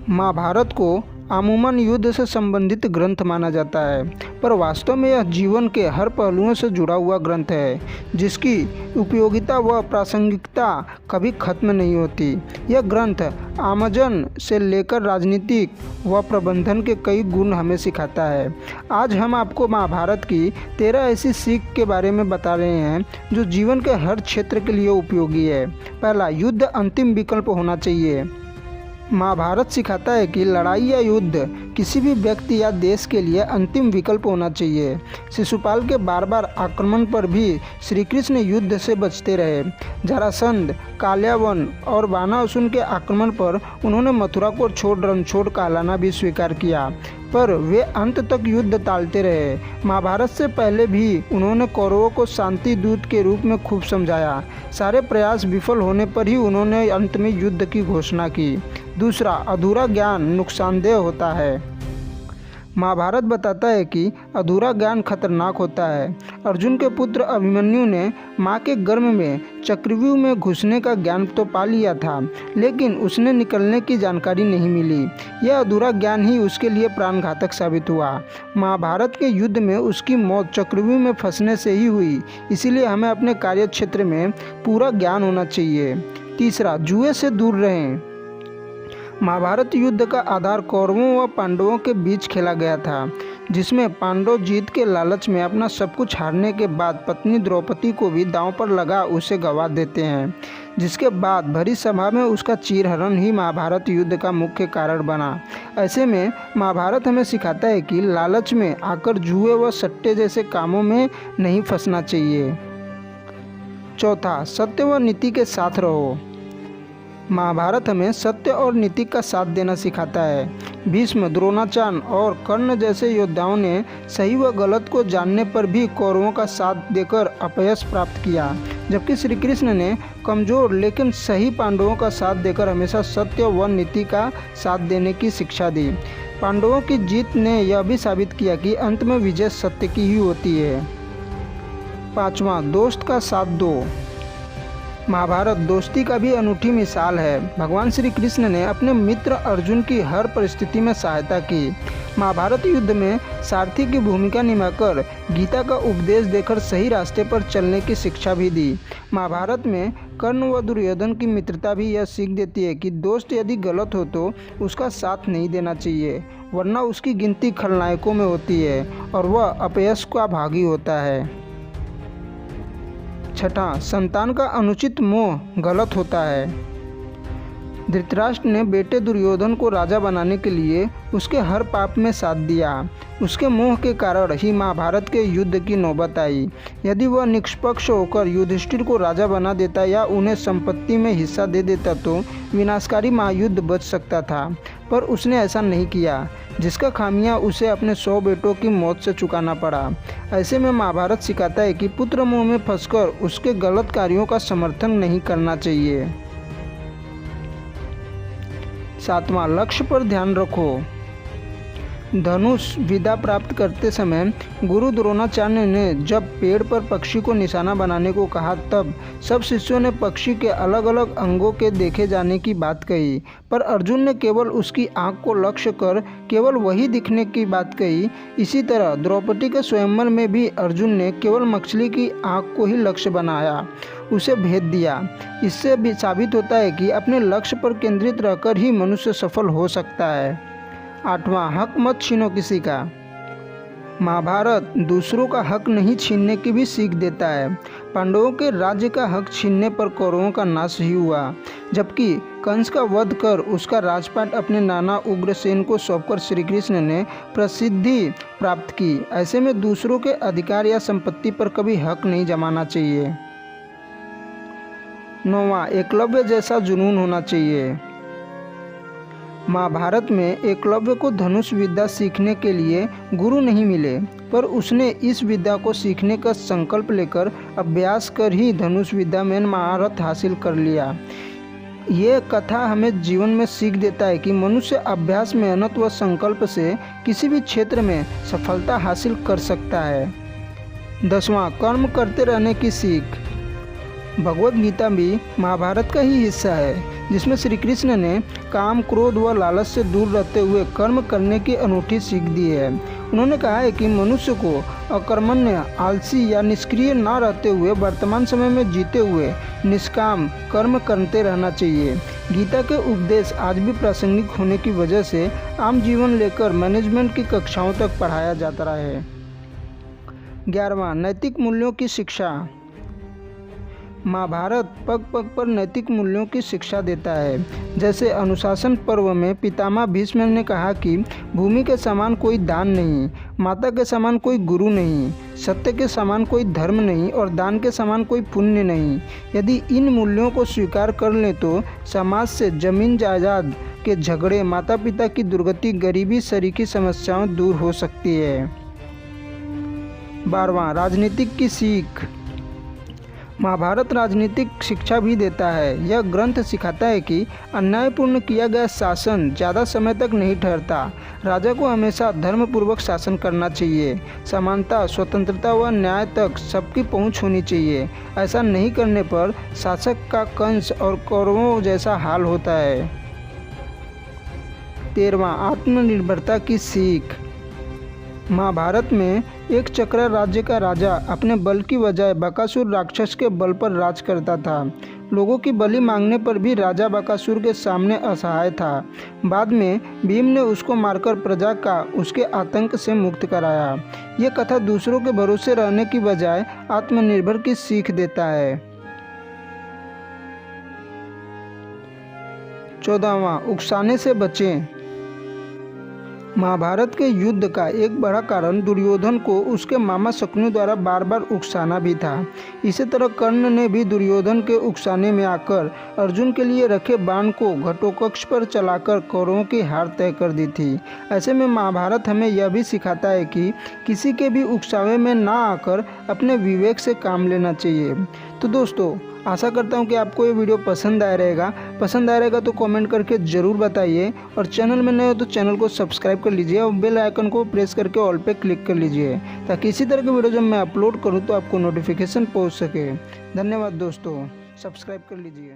महाभारत को अमूमन युद्ध से संबंधित ग्रंथ माना जाता है, पर वास्तव में यह जीवन के हर पहलुओं से जुड़ा हुआ ग्रंथ है, जिसकी उपयोगिता व प्रासंगिकता कभी खत्म नहीं होती। यह ग्रंथ आमजन से लेकर राजनीतिक व प्रबंधन के कई गुण हमें सिखाता है। आज हम आपको महाभारत की 13 ऐसी सीख के बारे में बता रहे हैं जो जीवन के हर क्षेत्र के लिए उपयोगी है। पहला, युद्ध अंतिम विकल्प होना चाहिए। महाभारत सिखाता है कि लड़ाई या युद्ध किसी भी व्यक्ति या देश के लिए अंतिम विकल्प होना चाहिए। शिशुपाल के बार बार आक्रमण पर भी श्री कृष्ण युद्ध से बचते रहे। जरासंध, काल्यावन और बानासुर के आक्रमण पर उन्होंने मथुरा को छोड़ रणछोड़ कहलाना भी स्वीकार किया, पर वे अंत तक युद्ध टालते रहे। महाभारत से पहले भी उन्होंने कौरवों को शांति दूत के रूप में खूब समझाया। सारे प्रयास विफल होने पर ही उन्होंने अंत में युद्ध की घोषणा की। दूसरा, अधूरा ज्ञान नुकसानदेह होता है। महाभारत बताता है कि अधूरा ज्ञान खतरनाक होता है। अर्जुन के पुत्र अभिमन्यु ने मां के गर्भ में चक्रव्यूह में घुसने का ज्ञान तो पा लिया था, लेकिन उसने निकलने की जानकारी नहीं मिली। यह अधूरा ज्ञान ही उसके लिए प्राणघातक साबित हुआ। महाभारत के युद्ध में उसकी मौत चक्रव्यूह में फंसने से ही हुई। इसीलिए हमें अपने कार्य क्षेत्र में पूरा ज्ञान होना चाहिए। तीसरा, जुए से दूर रहें। महाभारत युद्ध का आधार कौरवों व पांडवों के बीच खेला गया था, जिसमें पांडव जीत के लालच में अपना सब कुछ हारने के बाद पत्नी द्रौपदी को भी दांव पर लगा उसे गंवा देते हैं, जिसके बाद भरी सभा में उसका चीरहरण ही महाभारत युद्ध का मुख्य कारण बना। ऐसे में महाभारत हमें सिखाता है कि लालच में आकर जुए व सट्टे जैसे कामों में नहीं फंसना चाहिए। चौथा, सत्य व नीति के साथ रहो। महाभारत हमें सत्य और नीति का साथ देना सिखाता है। भीष्म, द्रोणाचार्य और कर्ण जैसे योद्धाओं ने सही व गलत को जानने पर भी कौरवों का साथ देकर अपयश प्राप्त किया, जबकि श्री कृष्ण ने कमजोर लेकिन सही पांडवों का साथ देकर हमेशा सत्य व नीति का साथ देने की शिक्षा दी। पांडवों की जीत ने यह भी साबित किया कि अंत में विजय सत्य की ही होती है। पांचवा, दोस्त का साथ दो। महाभारत दोस्ती का भी अनूठी मिसाल है। भगवान श्री कृष्ण ने अपने मित्र अर्जुन की हर परिस्थिति में सहायता की। महाभारत युद्ध में सारथी की भूमिका निभाकर गीता का उपदेश देकर सही रास्ते पर चलने की शिक्षा भी दी। महाभारत में कर्ण व दुर्योधन की मित्रता भी यह सीख देती है कि दोस्त यदि गलत हो तो उसका साथ नहीं देना चाहिए, वरना उसकी गिनती खलनायकों में होती है और वह अपयश का भागी होता है। छठा, संतान का अनुचित मोह गलत होता है। धृतराष्ट्र ने बेटे दुर्योधन को राजा बनाने के लिए उसके हर पाप में साथ दिया। उसके मोह के कारण ही महाभारत के युद्ध की नौबत आई। यदि वह निष्पक्ष होकर युधिष्ठिर को राजा बना देता या उन्हें संपत्ति में हिस्सा दे देता तो विनाशकारी महायुद्ध बच सकता था, पर उसने ऐसा नहीं किया, जिसका खामियां उसे अपने 100 बेटों की मौत से चुकाना पड़ा। ऐसे में महाभारत सिखाता है कि पुत्र मोह में फंसकर उसके गलत कार्यों का समर्थन नहीं करना चाहिए। सातवां, लक्ष्य पर ध्यान रखो। धनुष विद्या प्राप्त करते समय गुरु द्रोणाचार्य ने जब पेड़ पर पक्षी को निशाना बनाने को कहा, तब सब शिष्यों ने पक्षी के अलग अलग अंगों के देखे जाने की बात कही, पर अर्जुन ने केवल उसकी आंख को लक्ष्य कर केवल वही दिखने की बात कही। इसी तरह द्रौपदी के स्वयंवर में भी अर्जुन ने केवल मछली की आंख को ही लक्ष्य बनाया, उसे भेद दिया। इससे भी साबित होता है कि अपने लक्ष्य पर केंद्रित रहकर ही मनुष्य सफल हो सकता है। आठवां, हक मत छीनो किसी का। महाभारत दूसरों का हक नहीं छीनने की भी सीख देता है। पांडवों के राज्य का हक छीनने पर कौरवों का नाश ही हुआ, जबकि कंस का वध कर उसका राजपाट अपने नाना उग्रसेन को सौंपकर श्री कृष्ण ने प्रसिद्धि प्राप्त की। ऐसे में दूसरों के अधिकार या संपत्ति पर कभी हक नहीं जमाना चाहिए। नौवां, एकलव्य जैसा जुनून होना चाहिए। महाभारत में एकलव्य को धनुष विद्या सीखने के लिए गुरु नहीं मिले, पर उसने इस विद्या को सीखने का संकल्प लेकर अभ्यास कर ही धनुष विद्या में महारत हासिल कर लिया। ये कथा हमें जीवन में सीख देता है कि मनुष्य अभ्यास, मेहनत व संकल्प से किसी भी क्षेत्र में सफलता हासिल कर सकता है। 10वां, कर्म करते रहने की सीख। भगवद गीता भी महाभारत का ही हिस्सा है, जिसमें श्री कृष्ण ने काम, क्रोध व लालच से दूर रहते हुए कर्म करने की अनूठी सीख दी है। उन्होंने कहा है कि मनुष्य को अकर्मण्य, आलसी या निष्क्रिय न रहते हुए वर्तमान समय में जीते हुए निष्काम कर्म करते रहना चाहिए। गीता के उपदेश आज भी प्रासंगिक होने की वजह से आम जीवन लेकर मैनेजमेंट की कक्षाओं तक पढ़ाया जाता रहा है। 11वां, नैतिक मूल्यों की शिक्षा। महाभारत पग पग पर नैतिक मूल्यों की शिक्षा देता है। जैसे अनुशासन पर्व में पितामह भीष्म ने कहा कि भूमि के समान कोई दान नहीं, माता के समान कोई गुरु नहीं, सत्य के समान कोई धर्म नहीं और दान के समान कोई पुण्य नहीं। यदि इन मूल्यों को स्वीकार कर लें तो समाज से जमीन जायदाद के झगड़े, माता पिता की दुर्गति, गरीबी, सरीकी समस्याएं दूर हो सकती है। 12वां, राजनीतिक की सीख। महाभारत राजनीतिक शिक्षा भी देता है। यह ग्रंथ सिखाता है कि अन्यायपूर्ण किया गया शासन ज़्यादा समय तक नहीं ठहरता। राजा को हमेशा धर्मपूर्वक शासन करना चाहिए। समानता, स्वतंत्रता व न्याय तक सबकी पहुंच होनी चाहिए। ऐसा नहीं करने पर शासक का कंस और कौरवों जैसा हाल होता है। 13वां, आत्मनिर्भरता की सीख। महाभारत में एक चक्र राज्य का राजा अपने बल की बजाय बकासुर राक्षस के बल पर राज करता था। लोगों की बलि मांगने पर भी राजा बकासुर के सामने असहाय था। बाद में भीम ने उसको मारकर प्रजा का उसके आतंक से मुक्त कराया। ये कथा दूसरों के भरोसे रहने की बजाय आत्मनिर्भर की सीख देता है। 14वां, उकसाने से बचें। महाभारत के युद्ध का एक बड़ा कारण दुर्योधन को उसके मामा शकुनी द्वारा बार बार उकसाना भी था। इसी तरह कर्ण ने भी दुर्योधन के उकसाने में आकर अर्जुन के लिए रखे बाण को घटोत्कच पर चलाकर कौरवों की हार तय कर दी थी। ऐसे में महाभारत हमें यह भी सिखाता है कि किसी के भी उकसावे में ना आकर अपने विवेक से काम लेना चाहिए। तो दोस्तों, आशा करता हूँ कि आपको ये वीडियो पसंद आया रहेगा तो कमेंट करके ज़रूर बताइए और चैनल में नए हो तो चैनल को सब्सक्राइब कर लीजिए और बेल आइकन को प्रेस करके ऑल पे क्लिक कर लीजिए ताकि इसी तरह के वीडियो जब मैं अपलोड करूँ तो आपको नोटिफिकेशन पहुँच सके। धन्यवाद दोस्तों, सब्सक्राइब कर लीजिए।